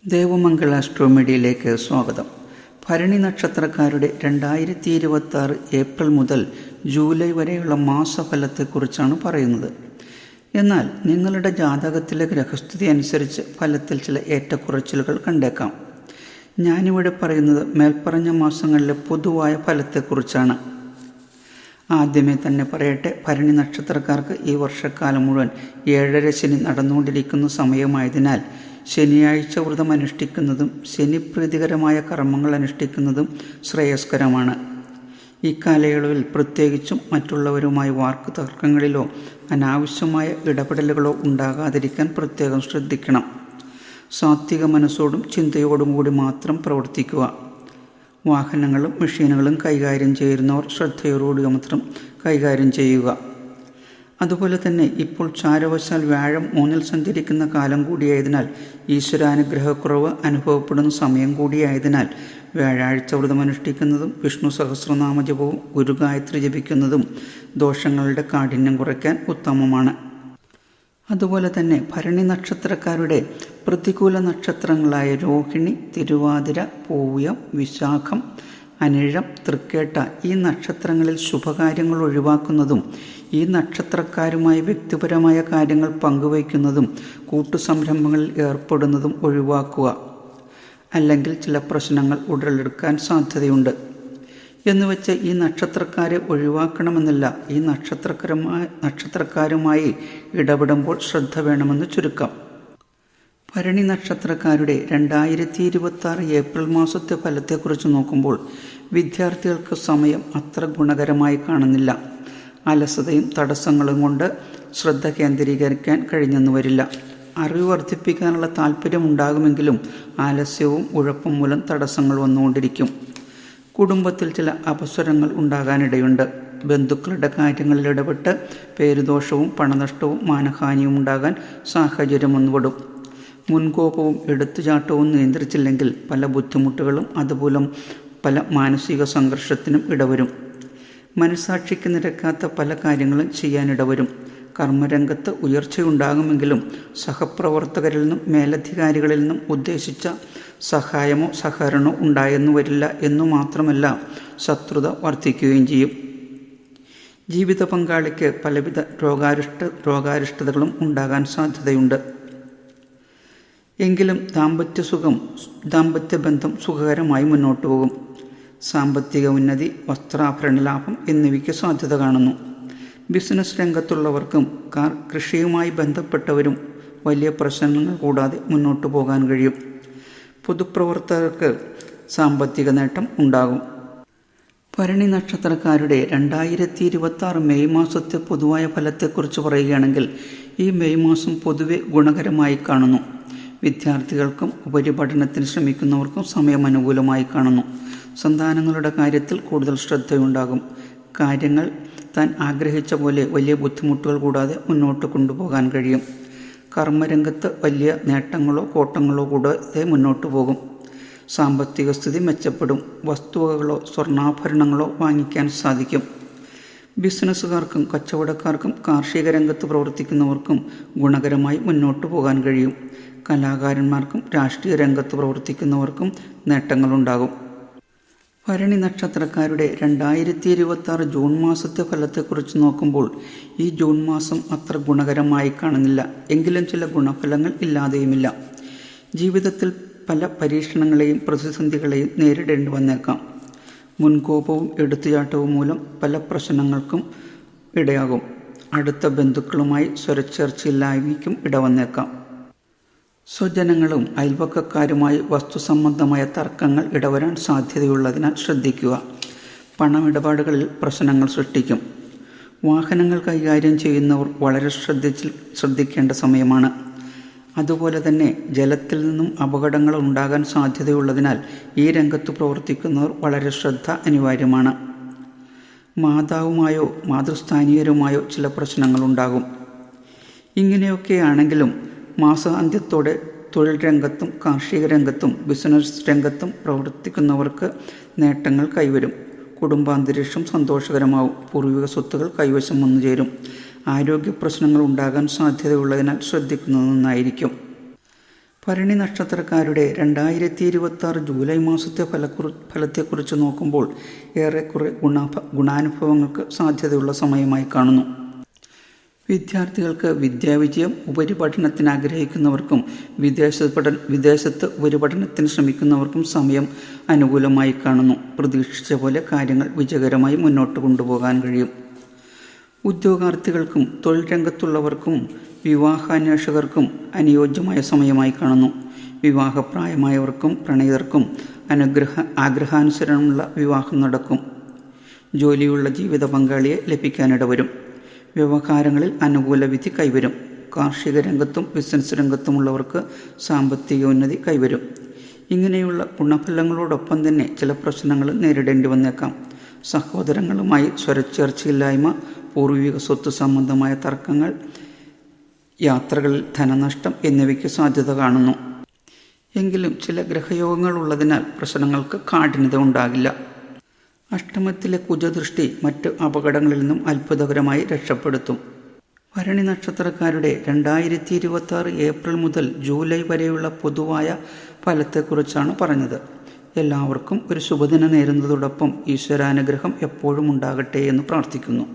ദേവമംഗള ആസ്ട്രോമീഡിയയിലേക്ക് സ്വാഗതം. ഭരണി നക്ഷത്രക്കാരുടെ 2026 ഏപ്രിൽ മുതൽ ജൂലൈ വരെയുള്ള മാസഫലത്തെക്കുറിച്ചാണ് പറയുന്നത്. എന്നാൽ നിങ്ങളുടെ ജാതകത്തിലെ ഗ്രഹസ്ഥിതി അനുസരിച്ച് ഫലത്തിൽ ചില ഏറ്റക്കുറച്ചിലുകൾ കണ്ടേക്കാം. ഞാനിവിടെ പറയുന്നത് മേൽപ്പറഞ്ഞ മാസങ്ങളിലെ പൊതുവായ ഫലത്തെക്കുറിച്ചാണ്. ആദ്യമേ തന്നെ പറയട്ടെ, ഭരണി നക്ഷത്രക്കാർക്ക് ഈ വർഷക്കാലം മുഴുവൻ 7.5 ശനി നടന്നുകൊണ്ടിരിക്കുന്ന സമയമായതിനാൽ ശനിയാഴ്ച വ്രതം അനുഷ്ഠിക്കുന്നതും ശനിപ്രീതികരമായ കർമ്മങ്ങൾ അനുഷ്ഠിക്കുന്നതും ശ്രേയസ്കരമാണ്. ഈ കാലയളവിൽ പ്രത്യേകിച്ചും മറ്റുള്ളവരുമായി വാക്ക് തർക്കങ്ങളിലോ അനാവശ്യമായ ഇടപെടലുകളോ ഉണ്ടാകാതിരിക്കാൻ പ്രത്യേകം ശ്രദ്ധിക്കണം. സാത്വിക മനസ്സോടും ചിന്തയോടും കൂടി മാത്രം പ്രവർത്തിക്കുക. വാഹനങ്ങളും മെഷീനുകളും കൈകാര്യം ചെയ്യുന്നവർ ശ്രദ്ധയോടുകൂടി മാത്രം കൈകാര്യം ചെയ്യുക. അതുപോലെ തന്നെ ഇപ്പോൾ ചാരവശാൽ വ്യാഴം 3-ൽ സഞ്ചരിക്കുന്ന കാലം കൂടിയായതിനാൽ ഈശ്വരാനുഗ്രഹക്കുറവ് അനുഭവപ്പെടുന്ന സമയം കൂടിയായതിനാൽ വ്യാഴാഴ്ച വ്രതം അനുഷ്ഠിക്കുന്നതും വിഷ്ണു സഹസ്രനാമജപവും ഗുരുഗായത്രി ജപിക്കുന്നതും ദോഷങ്ങളുടെ കാഠിന്യം കുറയ്ക്കാൻ ഉത്തമമാണ്. അതുപോലെ തന്നെ ഭരണി നക്ഷത്രക്കാരുടെ പ്രതികൂല നക്ഷത്രങ്ങളായ രോഹിണി, തിരുവാതിര, പൂയം, വിശാഖം, അനിഴം, തൃക്കേട്ട ഈ നക്ഷത്രങ്ങളിൽ ശുഭകാര്യങ്ങൾ ഒഴിവാക്കുന്നതും ഈ നക്ഷത്രക്കാരുമായി വ്യക്തിപരമായ കാര്യങ്ങൾ പങ്കുവയ്ക്കുന്നതും കൂട്ടുസംരംഭങ്ങളിൽ ഏർപ്പെടുന്നതും ഒഴിവാക്കുക. അല്ലെങ്കിൽ ചില പ്രശ്നങ്ങൾ ഉടലെടുക്കാൻ സാധ്യതയുണ്ട്. എന്നുവെച്ച് ഈ നക്ഷത്രക്കാരെ ഒഴിവാക്കണമെന്നില്ല. ഈ നക്ഷത്രക്കാരുമായി ഇടപെടുമ്പോൾ ശ്രദ്ധ വേണമെന്ന് ചുരുക്കം. ഭരണി നക്ഷത്രക്കാരുടെ 2026 ഏപ്രിൽ മാസത്തെ ഫലത്തെക്കുറിച്ച് നോക്കുമ്പോൾ വിദ്യാർത്ഥികൾക്ക് സമയം അത്ര ഗുണകരമായി കാണുന്നില്ല. അലസതയും തടസ്സങ്ങളും കൊണ്ട് ശ്രദ്ധ കേന്ദ്രീകരിക്കാൻ കഴിഞ്ഞെന്ന് വരില്ല. അറിവ് വർദ്ധിപ്പിക്കാനുള്ള താല്പര്യമുണ്ടാകുമെങ്കിലും ആലസ്യവും ഉഴപ്പും മൂലം തടസ്സങ്ങൾ വന്നുകൊണ്ടിരിക്കും. കുടുംബത്തിൽ ചില അപസ്വരങ്ങൾ ഉണ്ടാകാനിടയുണ്ട്. ബന്ധുക്കളുടെ കാര്യങ്ങളിൽ ഇടപെട്ട് പേരുദോഷവും പണനഷ്ടവും മാനഹാനിയും ഉണ്ടാകാൻ സാഹചര്യം വന്നുപെടും. മുൻകോപവും എടുത്തുചാട്ടവും നിയന്ത്രിച്ചില്ലെങ്കിൽ പല ബുദ്ധിമുട്ടുകളും അതുമൂലം പല മാനസിക സംഘർഷത്തിനും ഇടവരും. മനസാക്ഷിക്ക് നിരക്കാത്ത പല കാര്യങ്ങളും ചെയ്യാനിടവരും. കർമ്മരംഗത്ത് ഉയർച്ചയുണ്ടാകുമെങ്കിലും സഹപ്രവർത്തകരിൽ നിന്നും മേലധികാരികളിൽ നിന്നും ഉദ്ദേശിച്ച സഹായമോ സഹകരണമോ ഉണ്ടായെന്നു വരില്ല. എന്നു മാത്രമല്ല, ശത്രുത വർദ്ധിക്കുകയും ചെയ്യും. ജീവിത പങ്കാളിക്ക് പലവിധ രോഗാരിഷ്ടതകളും ഉണ്ടാകാൻ സാധ്യതയുണ്ട്. എങ്കിലും ദാമ്പത്യബന്ധം സുഖകരമായി മുന്നോട്ടു പോകും. സാമ്പത്തിക ഉന്നതി, വസ്ത്രാഭരണ ലാഭം എന്നിവയ്ക്ക് സാധ്യത കാണുന്നു. ബിസിനസ് രംഗത്തുള്ളവർക്കും കൃഷിയുമായി ബന്ധപ്പെട്ടവരും വലിയ പ്രശ്നങ്ങൾ കൂടാതെ മുന്നോട്ടു പോകാൻ കഴിയും. പൊതുപ്രവർത്തകർക്ക് സാമ്പത്തിക നേട്ടം ഉണ്ടാകും. ഭരണി നക്ഷത്രക്കാരുടെ 2026 മെയ് മാസത്തെ പൊതുവായ ഫലത്തെക്കുറിച്ച് പറയുകയാണെങ്കിൽ ഈ മെയ് മാസം പൊതുവെ ഗുണകരമായി കാണുന്നു. വിദ്യാർത്ഥികൾക്കും ഉപരിപഠനത്തിന് ശ്രമിക്കുന്നവർക്കും സമയം അനുകൂലമായി കാണുന്നു. സന്താനങ്ങളുടെ കാര്യത്തിൽ കൂടുതൽ ശ്രദ്ധയുണ്ടാകും. കാര്യങ്ങൾ താൻ ആഗ്രഹിച്ച പോലെ വലിയ ബുദ്ധിമുട്ടുകൾ കൂടാതെ മുന്നോട്ട് കൊണ്ടുപോകാൻ കഴിയും. കർമ്മരംഗത്ത് വലിയ നേട്ടങ്ങളോ കോട്ടങ്ങളോ കൂടാതെ മുന്നോട്ട് പോകും. സാമ്പത്തിക സ്ഥിതി മെച്ചപ്പെടും. വസ്തുവകകളോ സ്വർണ്ണാഭരണങ്ങളോ വാങ്ങിക്കാൻ സാധിക്കും. ബിസിനസ്സുകാർക്കും കച്ചവടക്കാർക്കും കാർഷിക രംഗത്ത് പ്രവർത്തിക്കുന്നവർക്കും ഗുണകരമായി മുന്നോട്ട് പോകാൻ കഴിയും. കലാകാരന്മാർക്കും രാഷ്ട്രീയ രംഗത്ത് പ്രവർത്തിക്കുന്നവർക്കും നേട്ടങ്ങളുണ്ടാകും. ഭരണി നക്ഷത്രക്കാരുടെ 2026 ജൂൺ മാസത്തെ ഫലത്തെക്കുറിച്ച് നോക്കുമ്പോൾ ഈ ജൂൺ മാസം അത്ര ഗുണകരമായി കാണുന്നില്ല. എങ്കിലും ചില ഗുണഫലങ്ങൾ ഇല്ലാതെയുമില്ല. ജീവിതത്തിൽ പല പരീക്ഷണങ്ങളെയും പ്രതിസന്ധികളെയും നേരിടേണ്ടി വന്നേക്കാം. മുൻകോപവും എടുത്തുചാട്ടവും മൂലം പല പ്രശ്നങ്ങൾക്കും ഇടയാകും. അടുത്ത ബന്ധുക്കളുമായി സ്വരച്ചേർച്ചയില്ലായ്മയ്ക്കും ഇടവന്നേക്കാം. സ്വജനങ്ങളും അയൽവക്കക്കാരുമായി വസ്തുസംബന്ധമായ തർക്കങ്ങൾ ഇടവരാൻ സാധ്യതയുള്ളതിനാൽ ശ്രദ്ധിക്കുക. പണമിടപാടുകളിൽ പ്രശ്നങ്ങൾ സൃഷ്ടിക്കും. വാഹനങ്ങൾ കൈകാര്യം ചെയ്യുന്നവർ വളരെ ശ്രദ്ധിക്കേണ്ട സമയമാണ്. അതുപോലെ തന്നെ ജലത്തിൽ നിന്നും അപകടങ്ങൾ ഉണ്ടാകാൻ സാധ്യതയുള്ളതിനാൽ ഈ രംഗത്ത് പ്രവർത്തിക്കുന്നവർ വളരെ ശ്രദ്ധ അനിവാര്യമാണ്. മാതാവുമായോ മാതൃസ്ഥാനീയരുമായോ ചില പ്രശ്നങ്ങളുണ്ടാകും. ഇങ്ങനെയൊക്കെയാണെങ്കിലും മാസാന്ത്യത്തോടെ തൊഴിൽ രംഗത്തും കാർഷിക രംഗത്തും ബിസിനസ് രംഗത്തും പ്രവർത്തിക്കുന്നവർക്ക് നേട്ടങ്ങൾ കൈവരും. കുടുംബാന്തരീക്ഷം സന്തോഷകരമാവും. പൂർവിക സ്വത്തുകൾ കൈവശം വന്നു ചേരും. ആരോഗ്യ പ്രശ്നങ്ങൾ ഉണ്ടാകാൻ സാധ്യതയുള്ളതിനാൽ ശ്രദ്ധിക്കുന്നത് നന്നായിരിക്കും. ഭരണി നക്ഷത്രക്കാരുടെ 2026 ജൂലൈ മാസത്തെ ഫലത്തെക്കുറിച്ച് നോക്കുമ്പോൾ ഏറെക്കുറെ ഗുണാനുഭവങ്ങൾക്ക് സാധ്യതയുള്ള സമയമായി കാണുന്നു. വിദ്യാർത്ഥികൾക്ക് വിദ്യാവിജയം, ഉപരിപഠനത്തിന് ആഗ്രഹിക്കുന്നവർക്കും വിദേശത്ത് ഉപരിപഠനത്തിന് ശ്രമിക്കുന്നവർക്കും സമയം അനുകൂലമായി കാണുന്നു. പ്രതീക്ഷിച്ച പോലെ കാര്യങ്ങൾ വിജയകരമായി മുന്നോട്ട് കൊണ്ടുപോകാൻ കഴിയും. ഉദ്യോഗാർത്ഥികൾക്കും തൊഴിൽ രംഗത്തുള്ളവർക്കും വിവാഹാന്വേഷകർക്കും അനുയോജ്യമായ സമയമായി കാണുന്നു. വിവാഹപ്രായമായവർക്കും പ്രണയിതർക്കും ആഗ്രഹാനുസരണമുള്ള വിവാഹം നടക്കും. ജോലിയുള്ള ജീവിത പങ്കാളിയെ ലഭിക്കാനിടവരും. വ്യവഹാരങ്ങളിൽ അനുകൂല വിധി കൈവരും. കാർഷിക രംഗത്തും ബിസിനസ് രംഗത്തുമുള്ളവർക്ക് സാമ്പത്തിക ഉന്നതി കൈവരും. ഇങ്ങനെയുള്ള ഗുണഫലങ്ങളോടൊപ്പം തന്നെ ചില പ്രശ്നങ്ങൾ നേരിടേണ്ടി വന്നേക്കാം. സഹോദരങ്ങളുമായി സ്വരച്ചേർച്ചയില്ലായ്മ, പൂർവിക സ്വത്ത് സംബന്ധമായ തർക്കങ്ങൾ, യാത്രകളിൽ ധനനഷ്ടം എന്നിവയ്ക്ക് സാധ്യത കാണുന്നു. എങ്കിലും ചില ഗ്രഹയോഗങ്ങൾ ഉള്ളതിനാൽ പ്രശ്നങ്ങൾക്ക് കാഠിന്യത ഉണ്ടാകില്ല. അഷ്ടമത്തിലെ കുജദൃഷ്ടി മറ്റ് അപകടങ്ങളിൽ നിന്നും അത്ഭുതകരമായി രക്ഷപ്പെടുത്തും. ഭരണി നക്ഷത്രക്കാരുടെ 2026 ഏപ്രിൽ മുതൽ ജൂലൈ വരെയുള്ള പൊതുവായ ഫലത്തെക്കുറിച്ചാണ് പറഞ്ഞത്. എല്ലാവർക്കും ഒരു ശുഭദിനം നേരുന്നതോടൊപ്പം ഈശ്വരാനുഗ്രഹം എപ്പോഴും ഉണ്ടാകട്ടെ എന്ന് പ്രാർത്ഥിക്കുന്നു.